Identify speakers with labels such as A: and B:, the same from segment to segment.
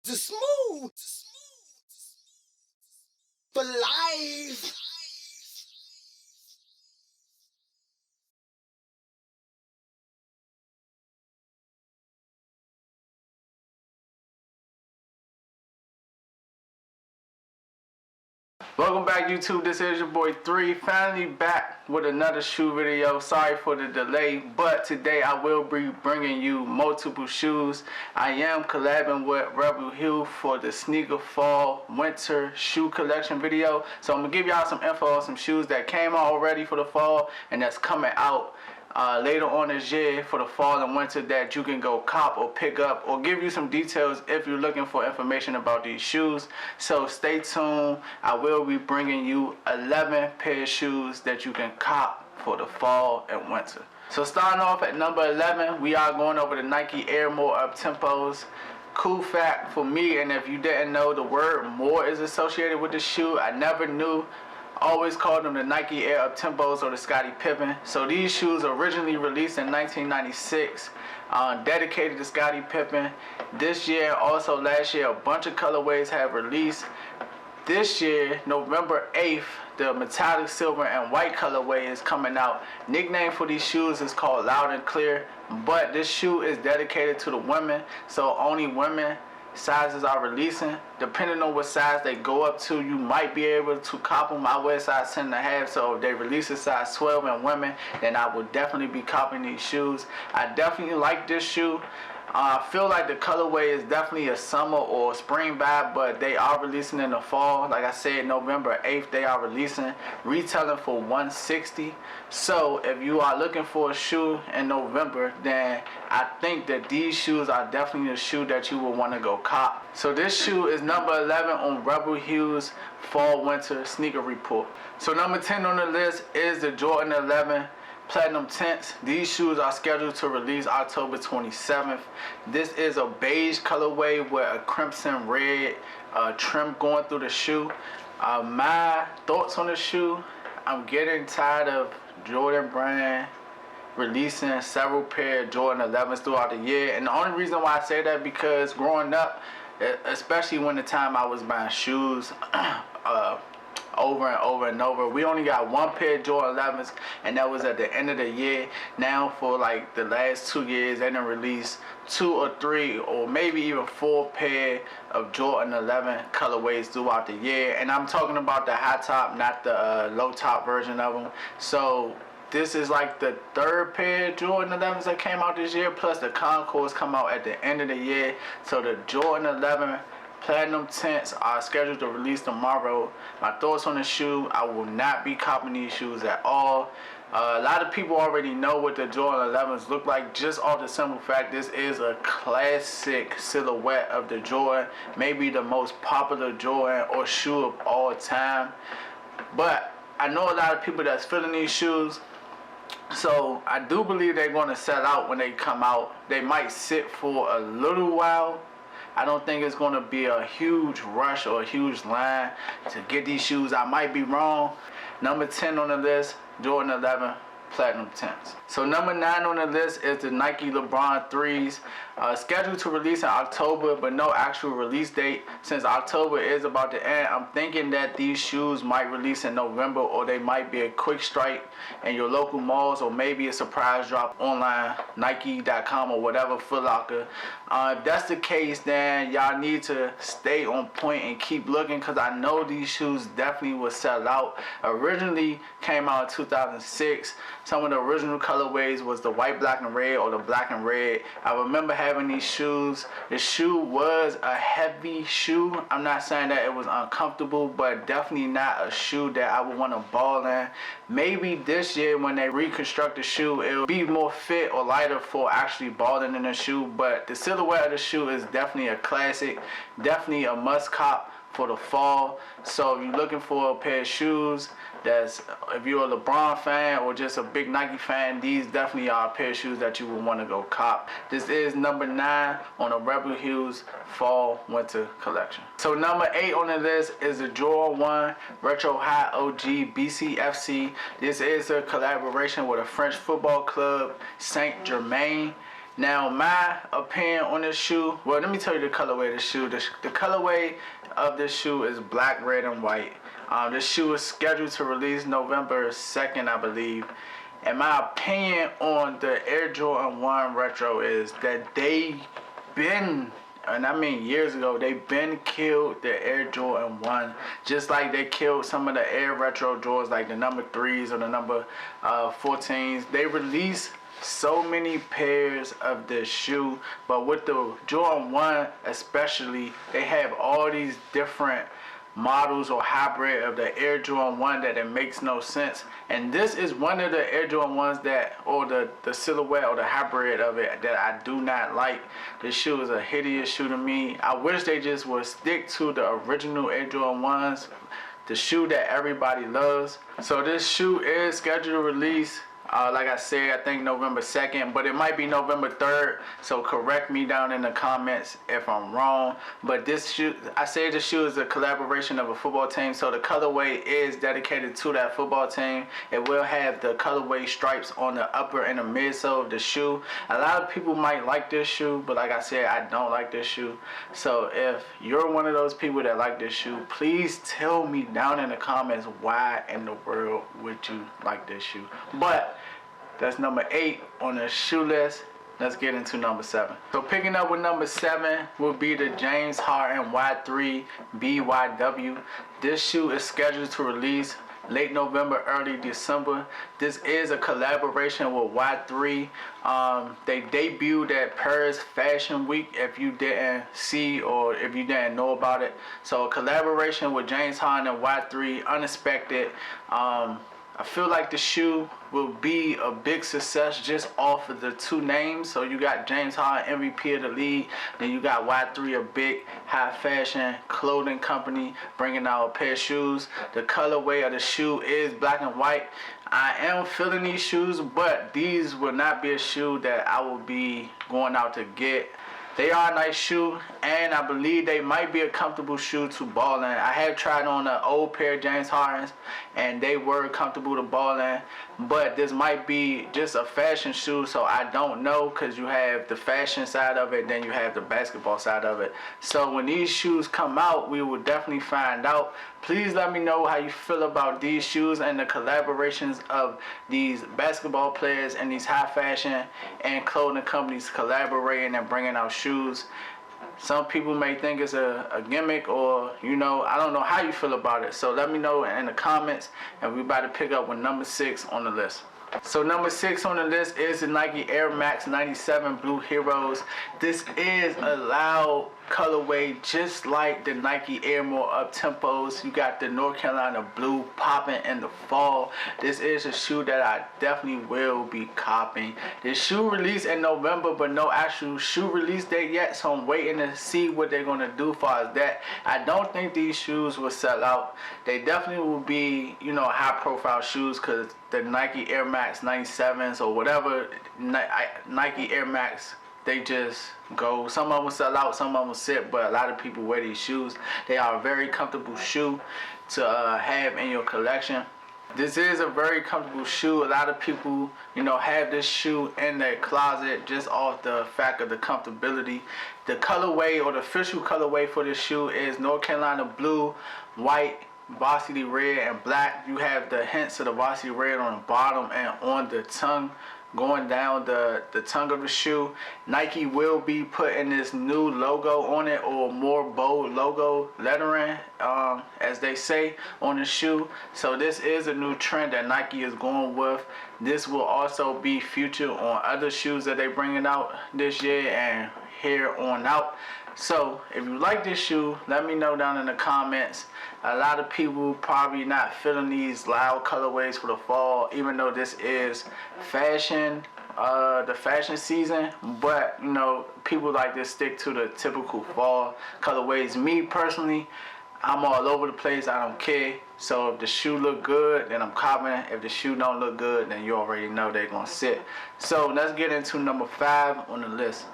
A: the smooth for life.
B: Welcome back, YouTube. This is your boy 3, finally back with another shoe video. Sorry for the delay, but today I will be bringing you multiple shoes. I am collabing with REBAL HUE for the sneaker fall winter shoe collection video. So I'm gonna give y'all some info on some shoes that came out already for the fall and that's coming out later on this year for the fall and winter that you can go cop or pick up, or give you some details if you're looking for information about these shoes. So stay tuned. I will be bringing you 11 pair of shoes that you can cop for the fall and winter. So starting off at number 11, we are going over the Nike Air More Uptempos. Cool fact for me, and if you didn't know, the word more is associated with the shoe. I never knew. Always called them the Nike Air Uptempos or the Scottie Pippen. So these shoes originally released in 1996, dedicated to Scottie Pippen. This year, also last year, a bunch of colorways have released. This year, November 8th, the metallic silver and white colorway is coming out. Nickname for these shoes is called Loud and Clear, but this shoe is dedicated to the women, so only women sizes are releasing. Depending on what size they go up to, you might be able to cop them. I wear size 10.5, so if they release a size 12 in women, then I would definitely be copping these shoes. I definitely like this shoe. I feel like the colorway is definitely a summer or spring vibe, but they are releasing in the fall. Like I said, November 8th they are releasing, retailing for $160. So if you are looking for a shoe in November, then I think that these shoes are definitely the shoe that you will want to go cop. So this shoe is number 11 on REBAL HUE's fall winter sneaker report. So number 10 on the list is the Jordan 11 Platinum Tints. These shoes are scheduled to release October 27th. This is a beige colorway with a crimson red trim going through the shoe. My thoughts on the shoe: I'm getting tired of Jordan brand releasing several pair of Jordan 11s throughout the year. And the only reason why I say that, because growing up, especially when the time I was buying shoes over and over and over, we only got one pair of Jordan 11s, and that was at the end of the year. Now for like the last 2 years, they done released 2 or 3 or maybe even 4 pair of Jordan 11 colorways throughout the year. And I'm talking about the high top, not the low top version of them. So this is like the 3rd pair of Jordan 11s that came out this year, plus the Concords come out at the end of the year. So the Jordan 11 Platinum Tints are scheduled to release tomorrow. My thoughts on the shoe: I will not be copping these shoes at all. A lot of people already know what the Jordan 11s look like, just off the simple fact this is a classic silhouette of the Jordan, maybe the most popular Jordan or shoe of all time. But I know a lot of people that's feeling these shoes, so I do believe they're going to sell out when they come out. They might sit for a little while. I don't think it's going to be a huge rush or a huge line to get these shoes. I might be wrong. Number 10 on the list, Jordan 11 Platinum Tints. So number 9 on the list is the Nike LeBron 3s, scheduled to release in October, but no actual release date. Since October is about to end, I'm thinking that these shoes might release in November, or they might be a quick strike in your local malls, or maybe a surprise drop online, Nike.com or whatever, Foot Locker. If that's the case, then y'all need to stay on point and keep looking, because I know these shoes definitely will sell out. Originally came out in 2006. Some of the original colorways was the white, black, and red, or the black and red. I remember having these shoes. The shoe was a heavy shoe. I'm not saying that it was uncomfortable, but definitely not a shoe that I would want to ball in. Maybe this year when they reconstruct the shoe, it'll be more fit or lighter for actually balling in the shoe. But the silhouette of the shoe is definitely a classic, definitely a must cop for the fall. So if you're looking for a pair of shoes, if you're a LeBron fan or just a big Nike fan, these definitely are a pair of shoes that you will want to go cop. This is number 9 on the REBAL HUE's fall winter collection. So number 8 on the list is the Jordan 1 Retro High OG CFC. This is a collaboration with a French football club, Saint Germain. Now, my opinion on this shoe, well, let me tell you the colorway of the shoe. The colorway of this shoe is black, red, and white. This shoe is scheduled to release November 2nd, I believe. And my opinion on the Air Jordan 1 Retro is that they been, and I mean years ago, they been killed the Air Jordan 1, just like they killed some of the Air Retro Jordans, like the number 3s or the number 14s. They released so many pairs of this shoe, but with the Jordan 1 especially, they have all these different models or hybrid of the Air Jordan 1 that it makes no sense. And this is one of the Air Jordan 1s that, or the silhouette or the hybrid of it, that I do not like. This shoe is a hideous shoe to me. I wish they just would stick to the original Air Jordan 1s, the shoe that everybody loves. So this shoe is scheduled to release, like I said, I think November 2nd, but it might be November 3rd, so correct me down in the comments if I'm wrong. But this shoe, I say the shoe is a collaboration of a football team, so the colorway is dedicated to that football team. It will have the colorway stripes on the upper and the midsole of the shoe. A lot of people might like this shoe, but like I said, I don't like this shoe. So if you're one of those people that like this shoe, please tell me down in the comments why in the world would you like this shoe. But that's number 8 on the shoe list. Let's get into number 7. So picking up with number 7 will be the James Harden Y3 AW. This shoe is scheduled to release late November, early December. This is a collaboration with Y3. They debuted at Paris Fashion Week, if you didn't see or if you didn't know about it. So a collaboration with James Harden and Y3, unexpected. I feel like the shoe will be a big success just off of the two names. So you got James Harden, MVP of the league, then you got Y3, a big high fashion clothing company, bringing out a pair of shoes. The colorway of the shoe is black and white. I am feeling these shoes, but these will not be a shoe that I will be going out to get. They are a nice shoe, and I believe they might be a comfortable shoe to ball in. I have tried on an old pair of James Hardens, and they were comfortable to ball in. But this might be just a fashion shoe, so I don't know, because you have the fashion side of it, then you have the basketball side of it. So when these shoes come out, we will definitely find out. Please let me know how you feel about these shoes and the collaborations of these basketball players and these high fashion and clothing companies collaborating and bringing out shoes. Some people may think it's a gimmick, or you know, I don't know how you feel about it. So let me know in the comments, and we're about to pick up with number 6 on the list. So number 6 on the list is the Nike Air Max 97 Blue Heroes. This is a loud colorway, just like the Nike Air More Uptempos. You got the North Carolina blue popping in the fall. This is a shoe that I definitely will be copping. This shoe released in November, but no actual shoe release date yet, so I'm waiting to see what they're going to do as far as that. I don't think these shoes will sell out. They definitely will be, you know, high profile shoes, because the Nike Air Max 97s or whatever Nike Air Max, they just go. Some of them sell out, some of them sit, but a lot of people wear these shoes. They are a very comfortable shoe to have in your collection. This is a very comfortable shoe. A lot of people, you know, have this shoe in their closet just off the fact of the comfortability. The colorway, or the official colorway for this shoe, is North Carolina blue, white, varsity red, and black. You have the hints of the varsity red on the bottom and on the tongue, going down the tongue of the shoe. Nike will be putting this new logo on it, or more bold logo lettering, as they say, on the shoe. So this is a new trend that Nike is going with. This will also be featured on other shoes that they're bringing out this year and here on out. So if you like this shoe, let me know down in the comments. A lot of people probably not feeling these loud colorways for the fall, even though this is fashion, the fashion season. But you know, people like to stick to the typical fall colorways. Me personally, I'm all over the place. I don't care. So if the shoe look good, then I'm copping it. If the shoe don't look good, then you already know they're gonna sit. So let's get into number 5 on the list.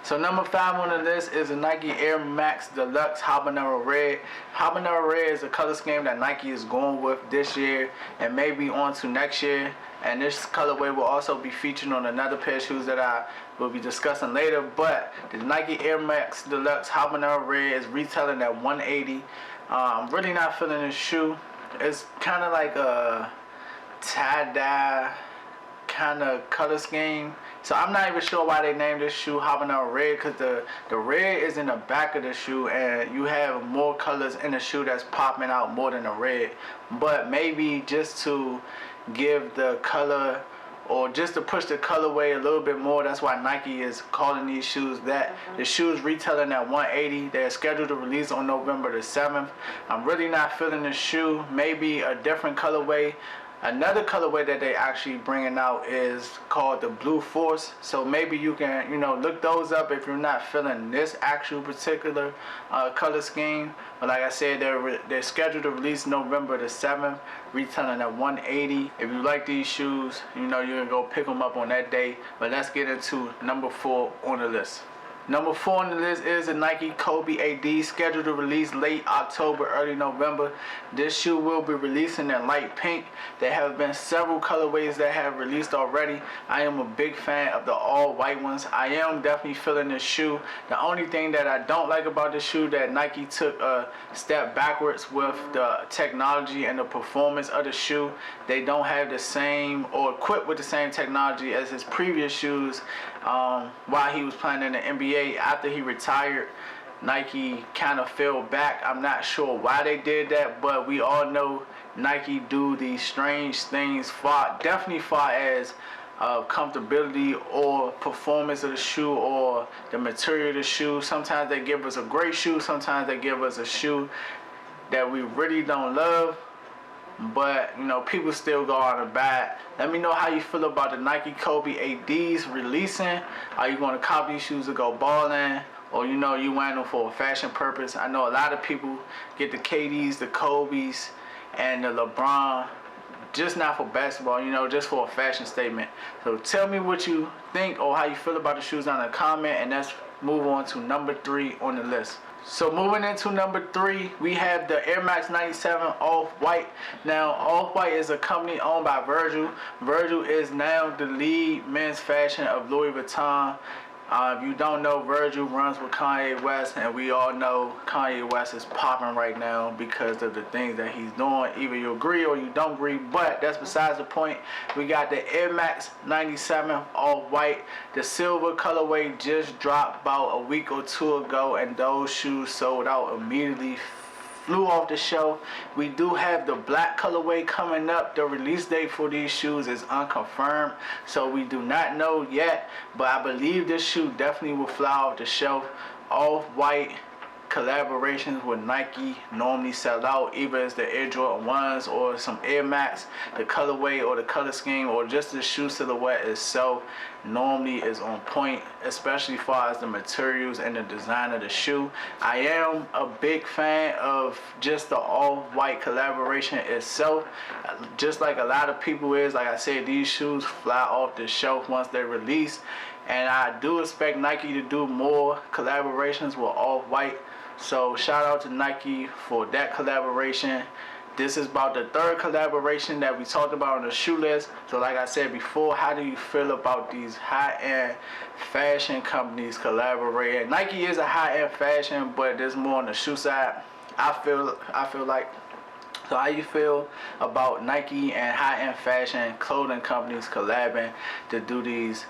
B: So number 5 on the list is a Nike Air Max Deluxe Habanero Red. Habanero Red is a color scheme that Nike is going with this year and maybe on to next year. And this colorway will also be featured on another pair of shoes that I will be discussing later. But the Nike Air Max Deluxe Habanero Red is retailing at $180. I'm really not feeling this shoe. It's kind of like a tie-dye kind of color scheme. So I'm not even sure why they named this shoe Habanero Red, because the red is in the back of the shoe and you have more colors in the shoe that's popping out more than the red. But maybe just to give the color, or just to push the colorway a little bit more, that's why Nike is calling these shoes that. The shoes retailing at $180. They're scheduled to release on November the 7th. I'm really not feeling the shoe. Maybe a different colorway. Another colorway that they actually bringing out is called the Blue Force. So maybe you can, look those up if you're not feeling this actual particular color scheme. But like I said, they're scheduled to release November the 7th, retailing at $180. If you like these shoes, you can go pick them up on that day. But let's get into number 4 on the list. Number 4 on the list is a Nike Kobe AD, scheduled to release late October, early November. This shoe will be releasing in light pink. There have been several colorways that have released already. I am a big fan of the all white ones. I am definitely feeling this shoe. The only thing that I don't like about this shoe that Nike took a step backwards with the technology and the performance of the shoe. They don't have the same, or equipped with the same technology as his previous shoes while he was playing in the NBA. After he retired, Nike kind of fell back. I'm not sure why they did that, but we all know Nike do these strange things definitely far as comfortability or performance of the shoe or the material of the shoe. Sometimes they give us a great shoe, sometimes they give us a shoe that we really don't love, but people still go out and buy it. Let me know how you feel about the Nike Kobe ADs releasing. Are you going to copy these shoes to go balling, or you wearing them for a fashion purpose? I know a lot of people get the KDs, the Kobe's, and the LeBron, just not for basketball, just for a fashion statement. So tell me what you think or how you feel about the shoes down in the comment, and let's move on to number 3 on the list. So moving into number 3, we have the Air Max 97 Off-White. Now, Off-White is a company owned by Virgil. Virgil is now the lead men's fashion of Louis Vuitton. If you don't know, Virgil runs with Kanye West, and we all know Kanye West is popping right now because of the things that he's doing. Either you agree or you don't agree, but that's besides the point. We got the Air Max 97 All-White. The silver colorway just dropped about a week or 2 ago, and those shoes sold out immediately, flew off the shelf. We do have the black colorway coming up. The release date for these shoes is unconfirmed, so we do not know yet, but I believe this shoe definitely will fly off the shelf. Off-White collaborations with Nike normally sell out, either it's the Air Jordan 1s or some Air Max. The colorway or the color scheme or just the shoe silhouette itself normally is on point, especially as far as the materials and the design of the shoe. I am a big fan of just the all-white collaboration itself, just like a lot of people is. Like I said, these shoes fly off the shelf once they're released, and I do expect Nike to do more collaborations with all-white. So shout out to Nike for that collaboration. This is about the 3rd collaboration that we talked about on the shoe list. So like I said before, how do you feel about these high-end fashion companies collaborating? Nike is a high-end fashion, but there's more on the shoe side, I feel like. So how you feel about Nike and high-end fashion clothing companies collabing to do these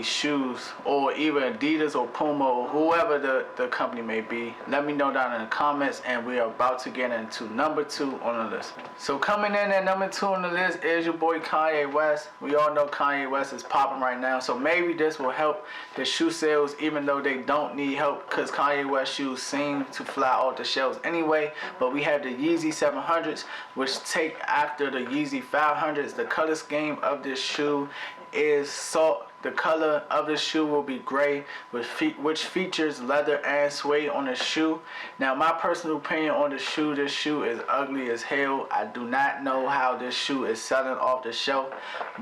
B: shoes, or even Adidas or Puma or whoever the company may be? Let me know down in the comments, and we are about to get into number 2 on the list. So coming in at number 2 on the list is your boy Kanye West. We all know Kanye West is popping right now, so maybe this will help his shoe sales, even though they don't need help because Kanye West shoes seem to fly off the shelves anyway. But we have the Yeezy 700s, which take after the Yeezy 500s. The color scheme of this shoe is salt. The color of the shoe will be gray, which features leather and suede on the shoe. Now, my personal opinion on the shoe, this shoe is ugly as hell. I do not know how this shoe is selling off the shelf,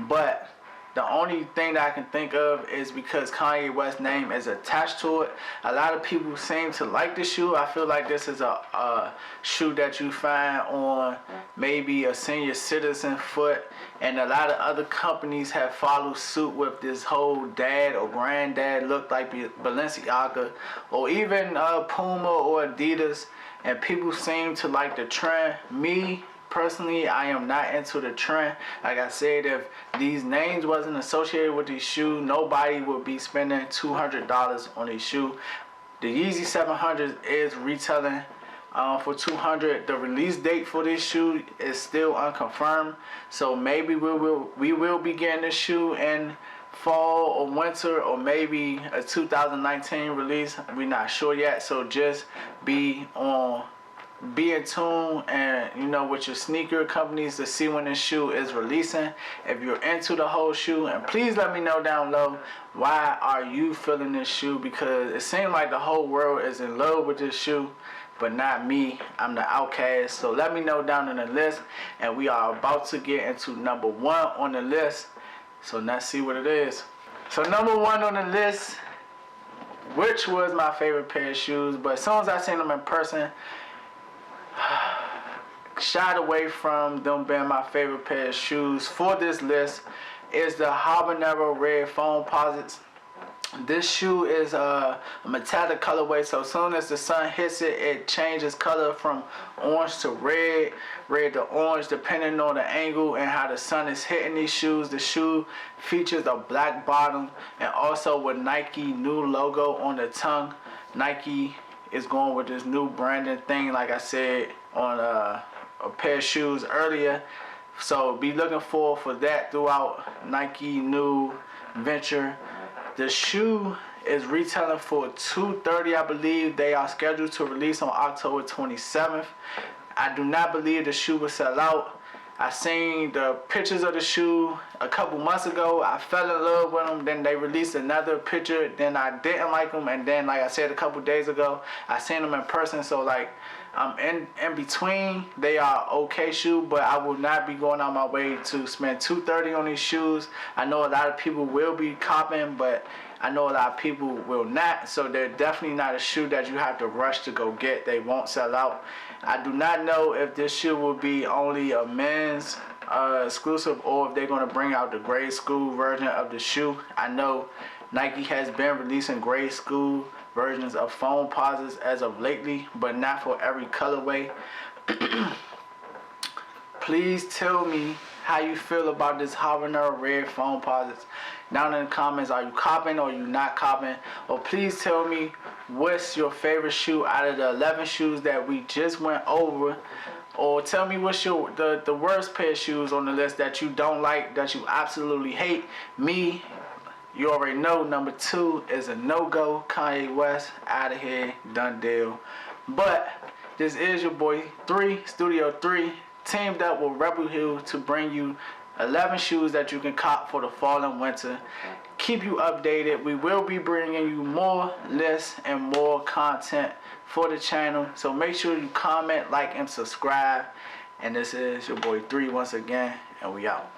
B: but The only thing that I can think of is because Kanye West's name is attached to it. A lot of people seem to like the shoe. I feel like this is a shoe that you find on maybe a senior citizen foot, and a lot of other companies have followed suit with this whole dad or granddad look, like Balenciaga or even Puma or Adidas, and people seem to like the trend. Me personally, I am not into the trend. Like I said, if these names wasn't associated with these shoes, nobody would be spending $200 on these shoe. The Yeezy 700 is retailing for $200. The release date for this shoe is still unconfirmed, so maybe we will be getting this shoe in fall or winter, or maybe a 2019 release. We're not sure yet, so just be in tune and with your sneaker companies to see when this shoe is releasing, if you're into the whole shoe. And please let me know down below, why are you feeling this shoe? Because it seems like the whole world is in love with this shoe, but not me. I'm the outcast. So let me know down in the list, and we are about to get into number 1 on the list. So let's see what it is. So number 1 on the list, which was my favorite pair of shoes, but as soon as I seen them in person, shied away from them being my favorite pair of shoes for this list, is the Habanero Red Foamposites. This shoe is a metallic colorway, so as soon as the sun hits it, it changes color from orange to red, red to orange, depending on the angle and how the sun is hitting these shoes. The shoe features a black bottom and also with Nike new logo on the tongue. Nike is going with this new branding thing, like I said on a pair of shoes earlier. So be looking forward for that throughout Nike new venture. The shoe is retailing for $230, I believe. They are scheduled to release on October 27th. I do not believe the shoe will sell out. I seen the pictures of the shoe a couple months ago. I fell in love with them. Then they released another picture. Then I didn't like them. And then, like I said a couple days ago, I seen them in person. So like, I'm in between. They are okay shoe, but I will not be going out my way to spend $230 on these shoes. I know a lot of people will be copping, but I know a lot of people will not. So they're definitely not a shoe that you have to rush to go get. They won't sell out. I do not know if this shoe will be only a men's exclusive, or if they're going to bring out the grade school version of the shoe. I know Nike has been releasing grade school versions of Foamposites as of lately, but not for every colorway. Please tell me how you feel about this Habanero Red Foamposites down in the comments. Are you copping or are you not copping? Or please tell me what's your favorite shoe out of the 11 shoes that we just went over. Or tell me what's the worst pair of shoes on the list that you don't like, that you absolutely hate. Me, you already know, number 2 is a no-go. Kanye West, out of here, done deal. But this is your boy Studio 3, teamed up with Rebel Hue to bring you 11 shoes that you can cop for the fall and winter. Keep you updated. We will be bringing you more lists and more content for the channel. So make sure you comment, like, and subscribe. And this is your boy 3 once again, and we out.